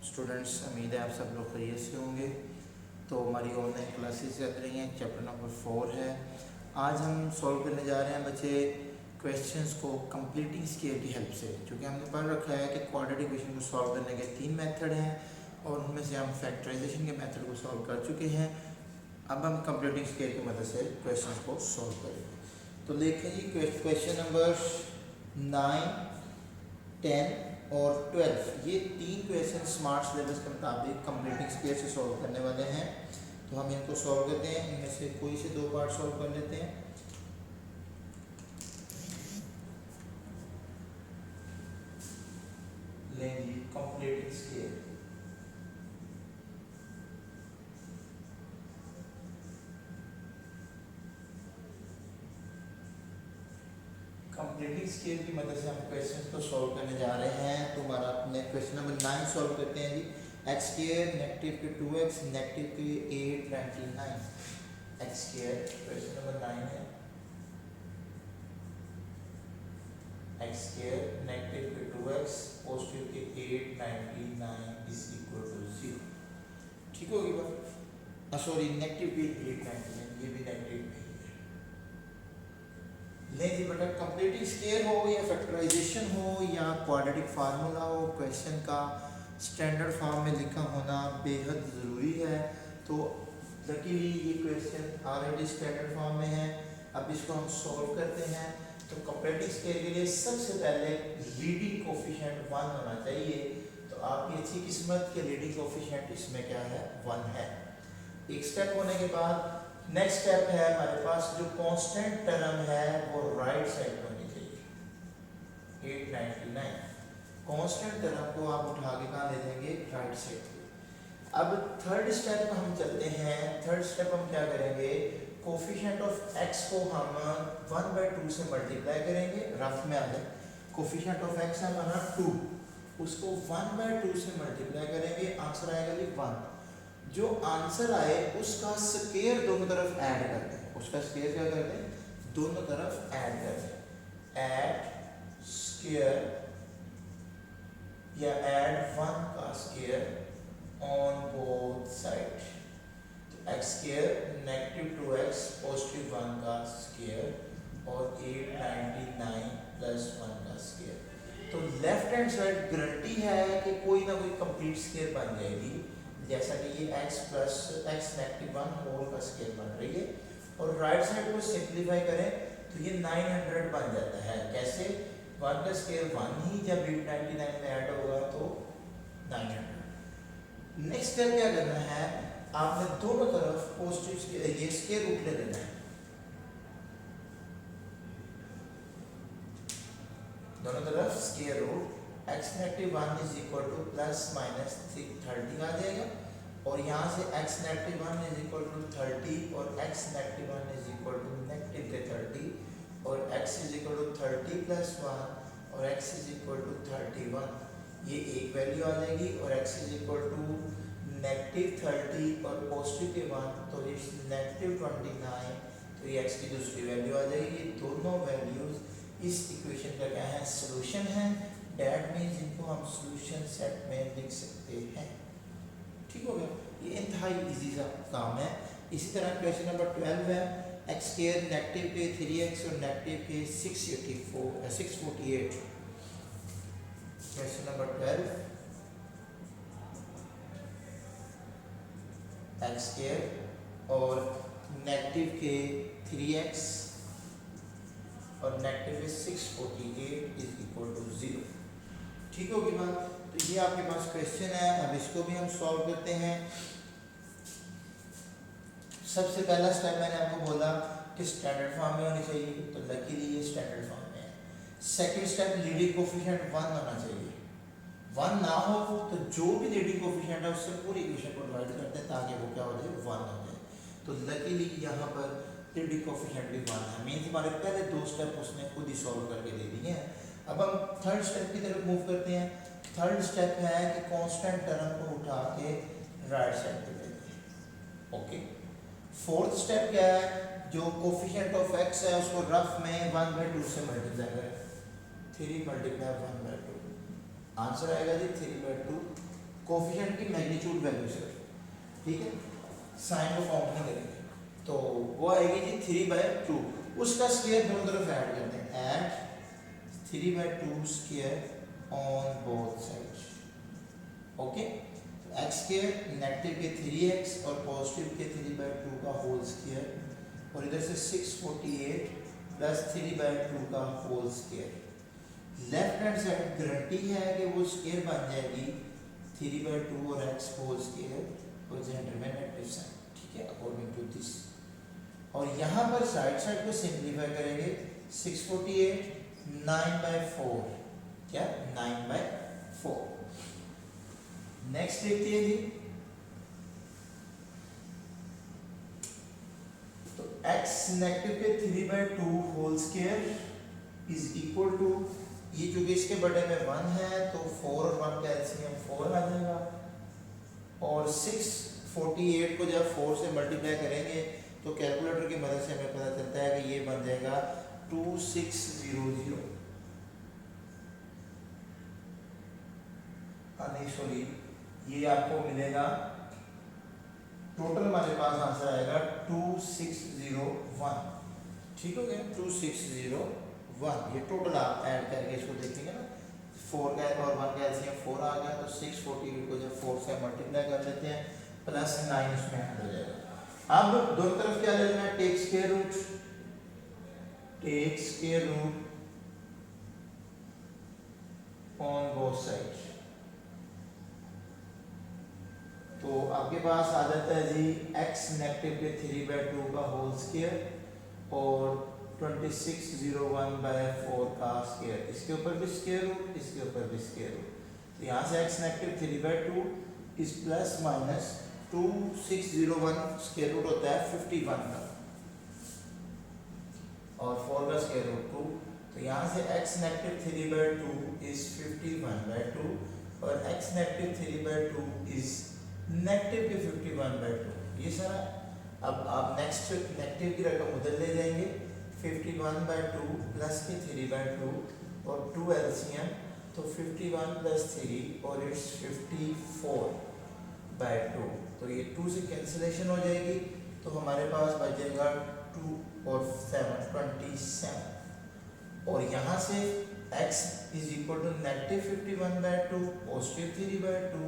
Students, उम्मीद है आप सब लोग खैरियत से होंगे। तो हमारी ऑनलाइन क्लासेस चल रही हैं, चैप्टर नंबर 4 है। आज हम सॉल्व करने जा रहे हैं बच्चे क्वेश्चंस को कंप्लीटिंग स्केल की हेल्प से। क्योंकि हमने पढ़ रखा है कि क्वाड्रेटिक इक्वेशन को सॉल्व करने के 3 मेथड हैं और उनमें से हम फैक्टराइजेशन के मेथड को सॉल्व कर चुके हैं। अब हम कंप्लीटिंग स्केल की मदद से क्वेश्चन को सॉल्व करेंगे। तो देखें जी, क्वेश्चन नंबर 9, 10 और 12 ये 3 क्वेश्चन स्मार्ट सिलेबस के मुताबिक कंप्लीटिंग स्केल से सॉल्व करने वाले हैं। तो हम इनको सॉल्व करते हैं, इनमें से कोई से 2 पार्ट सॉल्व कर लेते हैं। लें जी, कंप्लीटिंग स्केल। कंप्लीटिंग स्केल की मदद से हम क्वेश्चन को सॉल्व करने जा रहे हैं। तो हमारा अपने क्वेश्चन नंबर 9 सॉल्व करते हैं जी। एक्स स्क्वायर नेगेटिव के 2x नेगेटिव के 829 एक्स स्क्वायर क्वेश्चन नंबर 9 है। एक्स स्क्वायर नेगेटिव के 2x पॉजिटिव के 899 इज इक्वल टू 0। ठीक होगी बात? सॉरी, नेगेटिव के 899, ये भी नेगेटिव नहीं है। ले जी बेटा, कंप्लीटिंग स्केल हो या फैक्टराइजेशन हो या क्वाड्रेटिक फार्मूला हो, क्वेश्चन का स्टैंडर्ड फॉर्म में लिखा होना बेहद ज़रूरी है। तो लकीली ये क्वेश्चन ऑलरेडी स्टैंडर्ड फॉर्म में है। अब इसको हम सॉल्व करते हैं। तो कंप्लीटिंग स्केल के लिए सबसे पहले लीडिंग कोफिशिएंट 1 होना चाहिए। तो आपकी अच्छी किस्मत के लीडिंग कोफिशिएंट इसमें क्या है, 1 है। एक स्टेप होने के बाद नेक्स्ट स्टेप है हमारे पास जो कांस्टेंट टर्म है वो राइट साइड होनी चाहिए, 899। कांस्टेंट टर्म को आप उठा के कहाँ ले जाएंगे, राइट साइड पे। अब थर्ड स्टेप पे हम चलते हैं। थर्ड स्टेप हम क्या करेंगे, कोफिशिएंट ऑफ x को हम 1/2 से मल्टीप्लाई करेंगे। रफ में आ जाए, कोफिशिएंट ऑफ x है हमारा 2, उसको 1/2 से मल्टीप्लाई करेंगे, आंसर आएगा जी 1। जो आंसर आए उसका स्क्वायर दोनों तरफ ऐड कर दें। उसका स्क्वायर क्या कर दें, दोनों तरफ ऐड कर दें। ऐड स्क्वायर या ऐड 1 का स्क्वायर ऑन बोथ साइड। तो x square negative 2x positive 1 का स्क्वायर और 899 प्लस 1 का स्क्वायर। तो लेफ्ट हैंड साइड गारंटी है कि कोई ना कोई कंप्लीट स्क्वायर बन जाएगी। जैसा कि ये x plus x negative 1 whole का स्केल बन रही है। और राइट साइड को सिंप्लीफाई करें तो ये 900 बन जाता है। कैसे, 1 का स्केल 1 ही, जब 899 में ऐड होगा तो 900। नेक्स्ट स्टेप क्या करना है, आपने दोनों तरफ पॉजिटिव ये स्केल रूट ले लेना है। दोनों तरफ scale root x negative 1 is equal to plus minus 30 आ जाएगा। और यहाँ से x negative 1 is equal to 30 और x negative 1 is equal to negative के 30 और x is equal to 30 plus 1 और x इज इक्वल टू 31। ये एक वैल्यू आ जाएगी। और x is equal to negative 30 और पॉजिटिव के 1 तो इट्स नेगेटिव 29। तो ये x की दूसरी वैल्यू आ जाएगी। ये दोनों वैल्यूज इस इक्वेशन का क्या है, सोल्यूशन है। That means इनको हम सॉल्यूशन सेट में लिख सकते हैं। ठीक हो गया, ये इंतहाई इजी सा काम है। इसी तरह क्वेश्चन नंबर 12 है। एक्स स्क्वायर नेगेटिव के 3x और नेगेटिव के 648। क्वेश्चन नंबर 12, एक्स स्क्वायर और नेगेटिव के 3x और नेगेटिव के 648 इज इक्वल टू 0। ठीक होगी बात? तो ये आपके पास क्वेश्चन है। अब इसको भी हम सॉल्व करते हैं। सबसे पहला स्टेप मैंने आपको बोला कि स्टैंडर्ड फॉर्म में होनी चाहिए, तो लकीली ये स्टैंडर्ड फॉर्म में है। सेकंड स्टेप, लीडिंग कोफिशिएंट 1 होना चाहिए। 1 ना हो तो जो भी लीडिंग कोफिशिएंट है उससे पूरी इक्वेशन को डिवाइड करते हैं ताकि वो क्या हो जाए, 1 हो जाए। तो लकीली यहाँ पर लीडिंग कोफिशिएंट भी 1 है। मींस हमारे पहले 2 स्टेप उसने खुद ही सॉल्व करके दे दिए हैं। अब हम थर्ड स्टेप की तरफ मूव करते हैं। थर्ड स्टेप है कि कांस्टेंट टर्म को उठा के राइट साइड पे ले लें। ओके। फोर्थ स्टेप क्या है, जो कोफिशिएंट ऑफ x है उसको रफ में 1/2 से मल्टीप्लाई करें। 3 × 1/2 आंसर आएगा जी 3/2। कोफिशिएंट की मैग्नीट्यूड वैल्यू सिर्फ, ठीक है, साइन को काउंट नहीं करेंगे। तो वो आएगी जी 3/2, उसका स्क्वायर दोनों तरफ ऐड करते हैं, add 3/2 square on both sides. Okay, x square negative के 3x और पॉजिटिव के 3/2 का होल स्क्वायर और इधर से 648 प्लस 3/2 का whole square. Left hand side guarantee है कि वो स्क्वायर बन जाएगी 3/2 और x होल स्क्वायर और जेंडर में नेगेटिव साइन, ठीक है, अकॉर्डिंग टू दिस। और यहाँ पर साइड को सिंप्लीफाई करेंगे, 648 9/4, क्या 9/4। नेक्स्ट देखते हैं जी, तो x नेगेटिव के 3/2 whole square is equal to, ये चूंकि इसके बड़े में 1 है तो 4 और 1 का एलसीएम 4 आ जाएगा, और 648 को जब 4 से मल्टीप्लाई करेंगे तो कैलकुलेटर की मदद से हमें पता चलता है कि ये बन जाएगा 2600, नहीं सॉरी, ये आपको मिलेगा टोटल, हमारे पास आंसर आएगा 2601, ठीक हो गया, 2601। ये टोटल आप ऐड करके इसको देखेंगे ना, 4 का और 1 का एलसीएम 4 आ गया, तो 648 को जब 4 से मल्टीप्लाई कर लेते हैं प्लस 9 उसमें ऐड हो जाएगा। अब दोनों तरफ क्या लेना है, take square root, take square root on both sides. तो आपके पास आ जाता है जी x नेगेटिव के 3/2 का होल स्क्वायर और 2601/4 का स्क्वायर, इसके ऊपर भी स्क्वायर रूट, इसके ऊपर भी स्क्वायर रूट। तो यहाँ से x नेगेटिव 3/2 इस प्लस माइनस 2601 स्क्वायर रूट होता है 51 का, और 4 का स्क्वायर रूट 2, तो यहाँ से x नेगेटिव 3/2 इज 51/2 और x नेगेटिव 3/2 इज नेगेटिव के 51/2। ये सारा, अब आप नेक्स्ट नेगेटिव की रकम उधर ले जाएंगे, 51/2 प्लस के 3/2 और 2 एलसीएम, तो 51 प्लस 3 और इट्स 54/2, तो ये 2 से कैंसिलेशन हो जाएगी, तो हमारे पास बचेगा 2 और 7 27, और यहाँ से x is equal to negative 51/2 positive 3/2,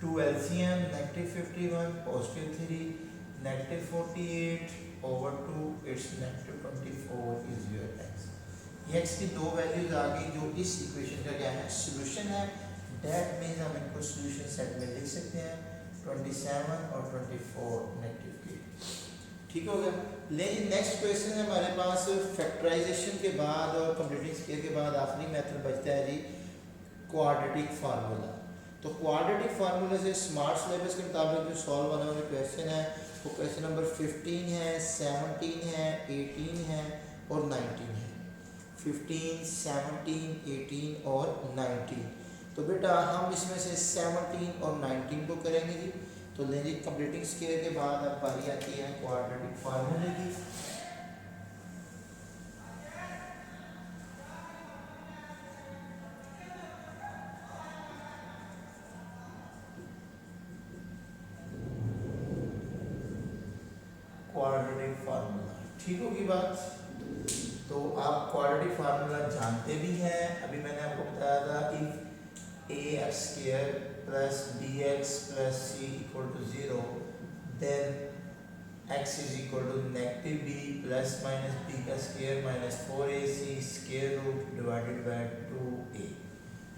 2 LCM negative 51 positive 3 negative 48 over 2 it's negative 24 is your x। ये x की दो वैल्यूज आ गई जो इस इक्वेशन का क्या है, सॉल्यूशन है। दैट मींस हम इनको सॉल्यूशन सेट में लिख सकते हैं 27 और 24 नेगेटिव के, ठीक हो गया। लेकिन नेक्स्ट क्वेश्चन है हमारे पास, फैक्टराइजेशन के बाद और कंप्लीटिंग स्केयर के बाद आखिरी मेथड बचता है जी क्वाड्रेटिक फार्मूला। तो क्वाड्रेटिक फार्मूले से स्मार्ट सिलेबस के मुताबिक जो सॉल्व होने वाले क्वेश्चन है वो क्वेश्चन नंबर 15 है, 17 है, 18 है और 19 है। 15, 17, 18 और 19। तो बेटा हम इसमें से 17 और 19 को करेंगे जी। तो लेंगे कंप्लीटिंग स्केयर के बाद अब बारी आती है क्वाड्रेटिक फार्मूले की। क्वाड्रेटिक फार्मूला, ठीक होगी बात। तो आप क्वाड्रेटिक फार्मूला जानते भी हैं, अभी मैंने आपको बताया था if ax square plus bx plus c equal to 0 then x is equal to negative b plus minus b का square minus 4ac square root divided by 2a।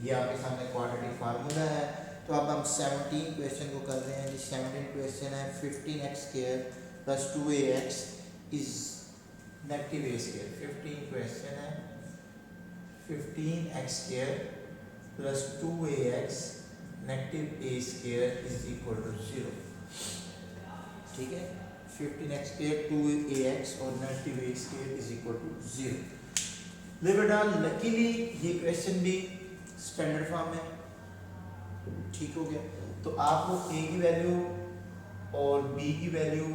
ये आपके सामने क्वाड्रेटिक फार्मूला है। तो अब हम 17 क्वेश्चन को कर रहे हैं जी। 17 क्वेश्चन है 15x square plus 2ax is negative a square. 15 question है 15x square plus 2ax negative a square is equal to 0, ठीक है। 15x स्क्वायर 2ax और negative a square is equal to 0। ले बेटा लकीली ये क्वेश्चन भी standard form में, ठीक हो गया। तो आपको a की वैल्यू और b की वैल्यू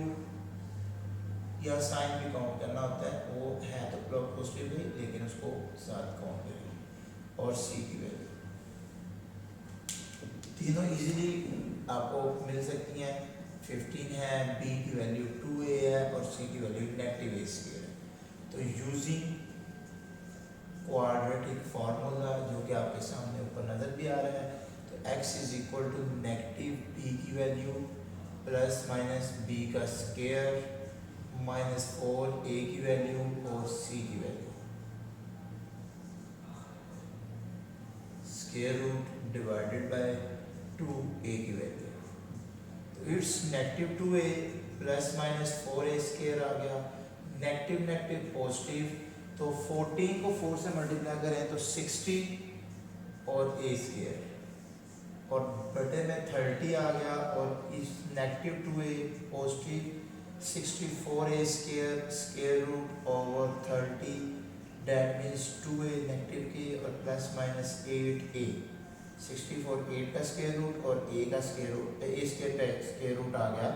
या साइन भी काउंट करना होता है, वो है तो पॉजिटिव ही लेकिन उसको साथ काउंट करेंगे, और c की वैल्यू तीनों इजीली आपको मिल सकती हैं। 15 है, b की वैल्यू 2a है और c की वैल्यू नेगेटिव a स्क्वायर है। तो यूजिंग क्वाड्रेटिक फार्मूला जो कि आपके सामने ऊपर नज़र भी आ रहा है, तो x is equal to negative b की वैल्यू प्लस माइनस b का स्क्वायर माइनस 4a की वैल्यू और c की value square root divided by 2a की वैल्यू। तो it's negative 2a plus minus 4a square आ गया, नेगेटिव नेगेटिव पॉजिटिव, तो 14 को 4 से मल्टीप्लाई करें तो 60 और a स्क्वायर और बटे में 30 आ गया और इस negative 2a positive 64a square square root over 30 that means 2a negative के और प्लस माइनस 8a 64 8 का स्क्वायर रूट और a का square root a square root आ गया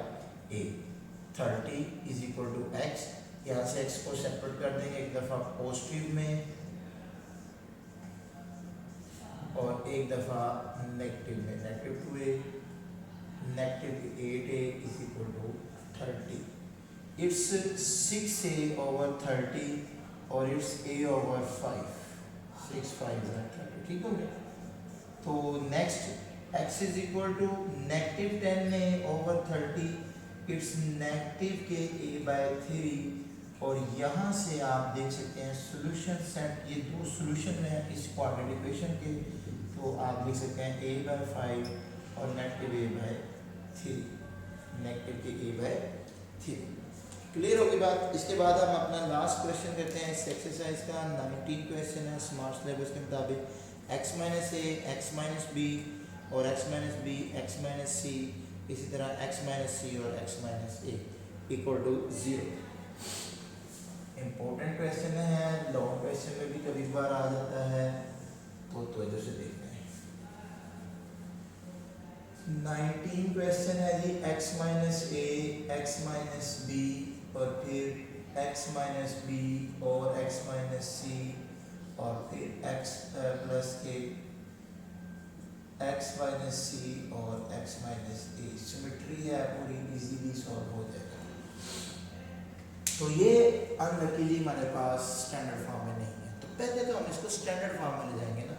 a 30 is equal to x। यहाँ से x को सेपरेट कर देंगे, एक दफ़ा पॉजिटिव में और एक दफ़ा नेगेटिव में, negative 2a negative 8a is equal to 30। It's 6a over 30 और इट्स a ओवर 5 6 5 30, ठीक हो गया। तो next x is equal to negative 10a over 30, it's negative के a बाय 3 और यहाँ से आप देख सकते हैं सोल्यूशन सेट, ये दो सोल्यूशन हैं इस क्वाड्रेटिक इक्वेशन के, तो आप देख सकते हैं a बाय 5 और नेगेटिव a बाय 3, नेगेटिव के a बाय 3। क्लियर होगी बात। इसके बाद हम अपना लास्ट क्वेश्चन करते हैं इस एक्सरसाइज का। 19 क्वेश्चन है स्मार्ट सिलेबस के मुताबिक, x minus a x minus b और x minus b x minus c, इसी तरह x माइनस c और x minus a equal to 0। Important question है, लॉन्ग क्वेश्चन में भी कभी बार आ जाता है, तो वजह से देखते हैं। 19 क्वेश्चन है जी, x minus a x minus b और फिर x माइनस b और x माइनस c और फिर x plus a x minus c और x माइनस a। सिमेट्री है पूरी, इजीली सॉल्व हो जाएगा। तो ये अनलकीली हमारे पास स्टैंडर्ड फॉर्म में नहीं है, तो पहले तो हम इसको स्टैंडर्ड फॉर्म में ले जाएंगे ना।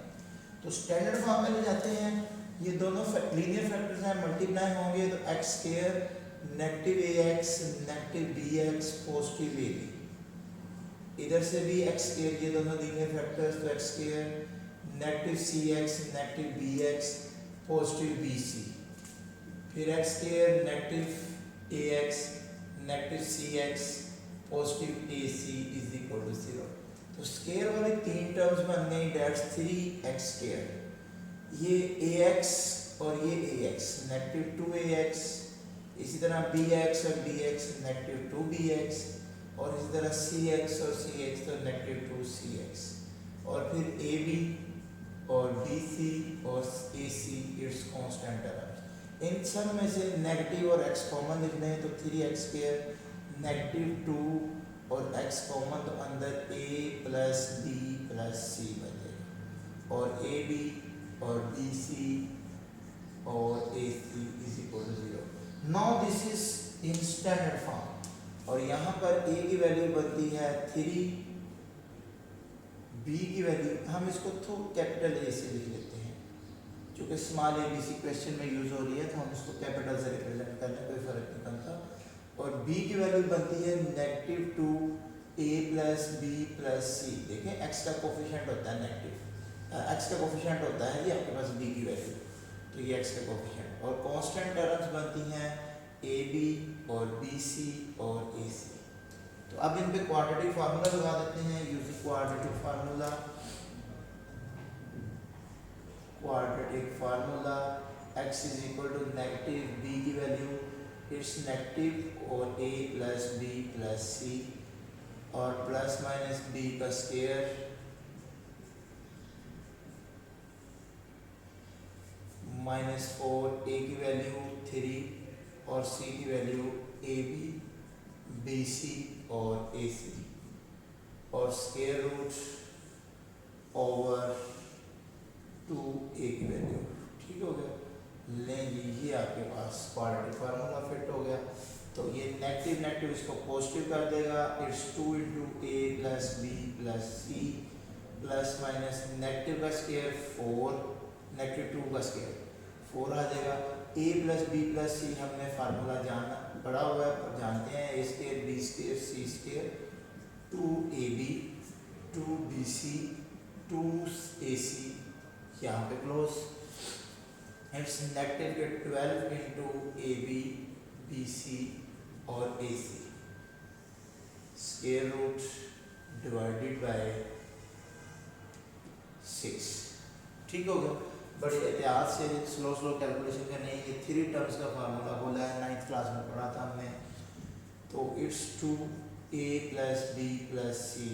तो स्टैंडर्ड फॉर्म में ले जाते हैं, ये दोनों लीनियर फैक्टर्स हैं, मल्टीप्लाई होंगे तो x square negative ax negative bx positive ab, इधर से भी x स्क्वायर, ये दोनों लीनियर फैक्टर्स, तो x square negative cx negative bx positive bc, फिर x square negative ax negative cx positive ac is equal to 0। तो square वाले तीन टर्म्स बन गई, डेट्स 3x स्क्वायर, ये ax और ये ax नेगेटिव 2ax, इसी तरह bx और bx नेगेटिव 2bx और इसी तरह cx और cx तो नेगेटिव 2cx और फिर ab और bc और ac इट्स कांस्टेंट टर्म्स। इन सब में से नेगेटिव और x कॉमन लिख लें तो 3x स्क्वायर नेगेटिव 2 और x कॉमन तो अंदर a plus b plus c बन जाएगा और ab और bc और ac is equal to 0। Now this is in standard form और यहाँ पर a की वैल्यू बनती है 3, b की वैल्यू हम इसको तो कैपिटल A से लिख लेते हैं, क्योंकि स्मॉल abc क्वेश्चन में यूज हो रही है, तो हम इसको कैपिटल से रिप्रेजेंट करने कोई फर्क नहीं पड़ता। और b की वैल्यू बनती है negative 2a plus b plus c। देखें x का कोफिशिएंट होता है नेगेटिव, x का कोफिशिएंट होता है जी आपके पास b की वैल्यू, तो ये x का कोफिशिएंट और कांस्टेंट टर्म्स बनती हैं ab और bc और ac। तो अब इन पे क्वाड्रेटिक फार्मूला लगा देते हैं, using quadratic formula. Quadratic formula x is equal to negative b की वैल्यू इट्स नेगेटिव और a plus b plus c और प्लस माइनस b का स्क्वायर माइनस 4 a की वैल्यू 3 और c की वैल्यू ab bc और ac और square root over 2a की वैल्यू, ठीक हो गया। लें जी, ये आपके पास क्वाड्रेटिक फार्मूला फिट हो गया। तो ये नेगेटिव नेगेटिव इसको पॉजिटिव कर देगा। It's 2 into A plus B plus C plus minus negative का स्केयर 4, नेगेटिव 2 का स्केयर 4 आ जाएगा। A plus B plus C हमने फार्मूला जाना पढ़ा हुआ है, अब जानते हैं। A square B square C square 2ab 2bc 2ac, यहाँ पे close. It's negative 12 into A B B C और A C, square root divided by 6। ठीक हो गया। बड़े एहतियात से स्लो स्लो कैलकुलेशन करनी है। ये 3 टर्म्स का फार्मूला बोला है, 9th क्लास में पढ़ा था हमने। तो it's 2a plus B plus C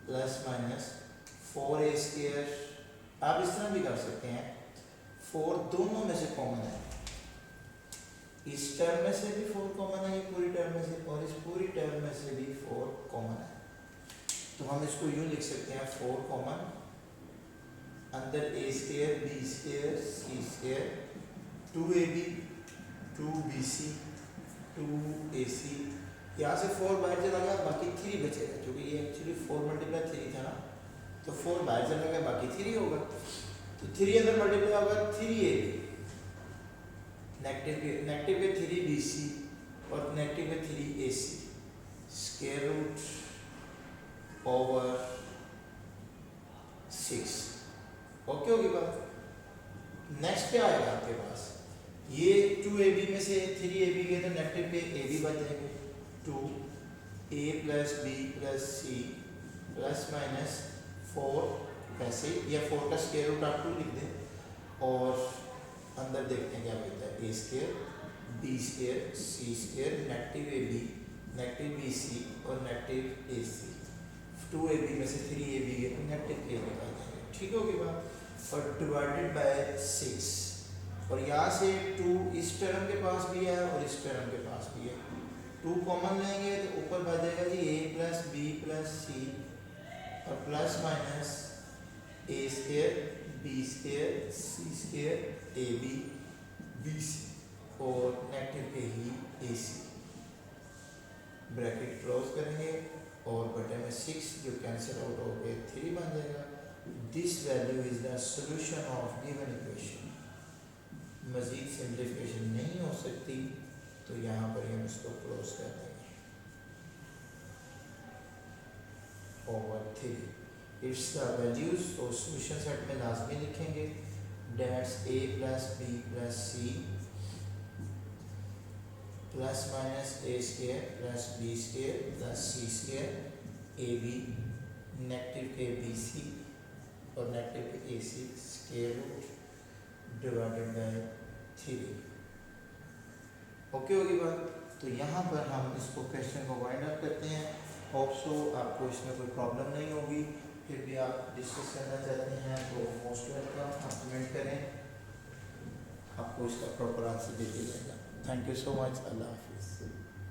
plus minus 4a square. आप इस तरह भी कर सकते हैं, 4 दोनों में से कॉमन है, इस टर्म में से भी 4 कॉमन है, ये पूरी टर्म में से, और इस पूरी टर्म में से भी 4 कॉमन है। तो हम इसको यूँ लिख सकते हैं 4 कॉमन, अंदर ए square B square C square 2ab 2bc 2ac, यहाँ से 4 बाहर चला गया, बाकी 3 बचेगा, क्योंकि ये एक्चुअली 4 मल्टीप्लाई 3 था ना, तो 4 बाहर चला गया, बाकी 3 होगा। तो 3 अंदर मल्टीप्लाई होगा 3ab, नेगेटिव के 3bc और नेगेटिव के 3ac, square root over 6। Okay होगी बात। नेक्स्ट क्या आएगा आपके पास, ये 2ab में से 3ab गए तो नेगेटिव के ab बच जाएंगे, 2a plus B plus C plus minus 4, वैसे या 4 का स्क्वायर रूट आप 2 लिख दें, और अंदर देखते हैं क्या मिलता है, A square B square C square negative A B negative B C और नेगेटिव ए सी। 2ab में से 3ab गए तो नेगेटिव ए निकाल देंगे। ठीक होगी बात। और डिवाइडेड बाय 6, और यहाँ से 2 इस टर्म के पास भी है और इस टर्म के पास भी है, 2 कॉमन लेंगे तो ऊपर बच जाएगा जी a plus B plus C और plus minus A square B square C square A B B C और नेगेटिव के ही ए सी। ब्रैकेट क्लोज करेंगे और बटे में 6 जो कैंसिल आउट हो गए 3 बन जाएगा। This value is the solution of given equation. मजीद सिंप्लीफिकेशन नहीं हो सकती, तो यहाँ पर हम इसको क्लोज कर देंगे ओवर 3। इट्स द वैल्यूज, तो सॉल्यूशन सेट में लाजमी लिखेंगे, that's a plus B plus C plus minus A square plus B square plus C square A B negative के बी सी और नेगेटिव के A C square root divided by 3। Okay होगी बात। तो यहाँ पर हम इसको क्वेश्चन को वाइंड अप करते हैं। होप सो आपको इसमें कोई प्रॉब्लम नहीं होगी, फिर भी आप डिस्कस करना चाहते हैं तो मोस्ट वेलकम, आप कमेंट करें, आपको इसका प्रॉपर आंसर दे दिया जाएगा। Thank you so much. अल्लाह हाफिज़।